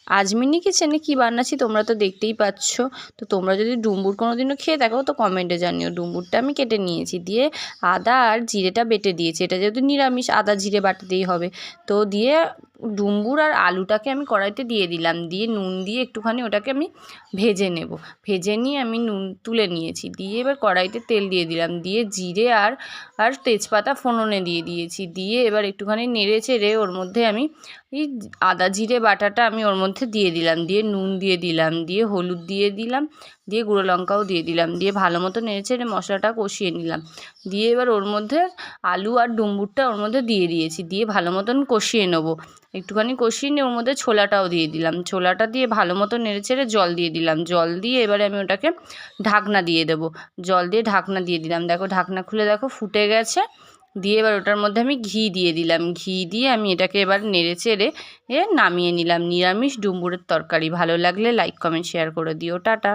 আজমিনী কিচেনে কী বানাচ্ছি তোমরা তো দেখতেই পাচ্ছ। তো তোমরা যদি ডুমবুর কোনো দিনও খেয়ে থাকো তো কমেন্টে জানিও। ডুমবুরটা আমি কেটে নিয়েছি, দিয়ে আদা আর জিরেটা বেটে দিয়েছি। এটা যেহেতু নিরামিষ আদা জিরে বাটতেই হবে। তো দিয়ে ডুমবুর আর আলুটাকে আমি কড়াইতে দিয়ে দিলাম, দিয়ে নুন দিয়ে একটুখানি ওটাকে আমি ভেজে নেব। ভেজে নিয়ে আমি নুন তুলে নিয়েছি, দিয়ে এবার কড়াইতে তেল দিয়ে দিলাম, দিয়ে জিরে আর তেজপাতা ফোড়নে দিয়ে দিয়েছি। দিয়ে এবার একটুখানি নেড়ে চেড়ে ওর মধ্যে আমি এই আদা জিরে বাটাটা আমি ওর মধ্যে দিয়ে দিলাম, দিয়ে নুন দিয়ে দিলাম, দিয়ে হলুদ দিয়ে দিলাম, দিয়ে গুঁড়ো লঙ্কাও দিয়ে দিলাম, দিয়ে ভালো মতো নেড়ে চেড়ে মশলাটা কষিয়ে নিলাম। দিয়ে এবার ওর মধ্যে আলু আর ডুমবুরটা ওর মধ্যে দিয়ে দিয়েছি, দিয়ে ভালো মতন কষিয়ে নেবো। একটুখানি কষিয়ে নিয়ে ওর মধ্যে ছোলাটাও দিয়ে দিলাম, ছোলাটা দিয়ে ভালো মতো নেড়ে চেড়ে জল দিয়ে দিলাম। জল দিয়ে এবারে আমি ওটাকে ঢাকনা দিয়ে দেবো। জল দিয়ে ঢাকনা দিয়ে দিলাম, দেখো ঢাকনা খুলে দেখো ফুটে গেছে। দিয়ে এবার ওটার মধ্যে আমি ঘি দিয়ে দিলাম, ঘি দিয়ে আমি এটাকে এবার নেড়ে চেড়ে নামিয়ে নিলাম। নিরামিষ ডুমবুরের তরকারি। ভালো লাগলে লাইক কমেন্ট শেয়ার করে দিও। টাটা।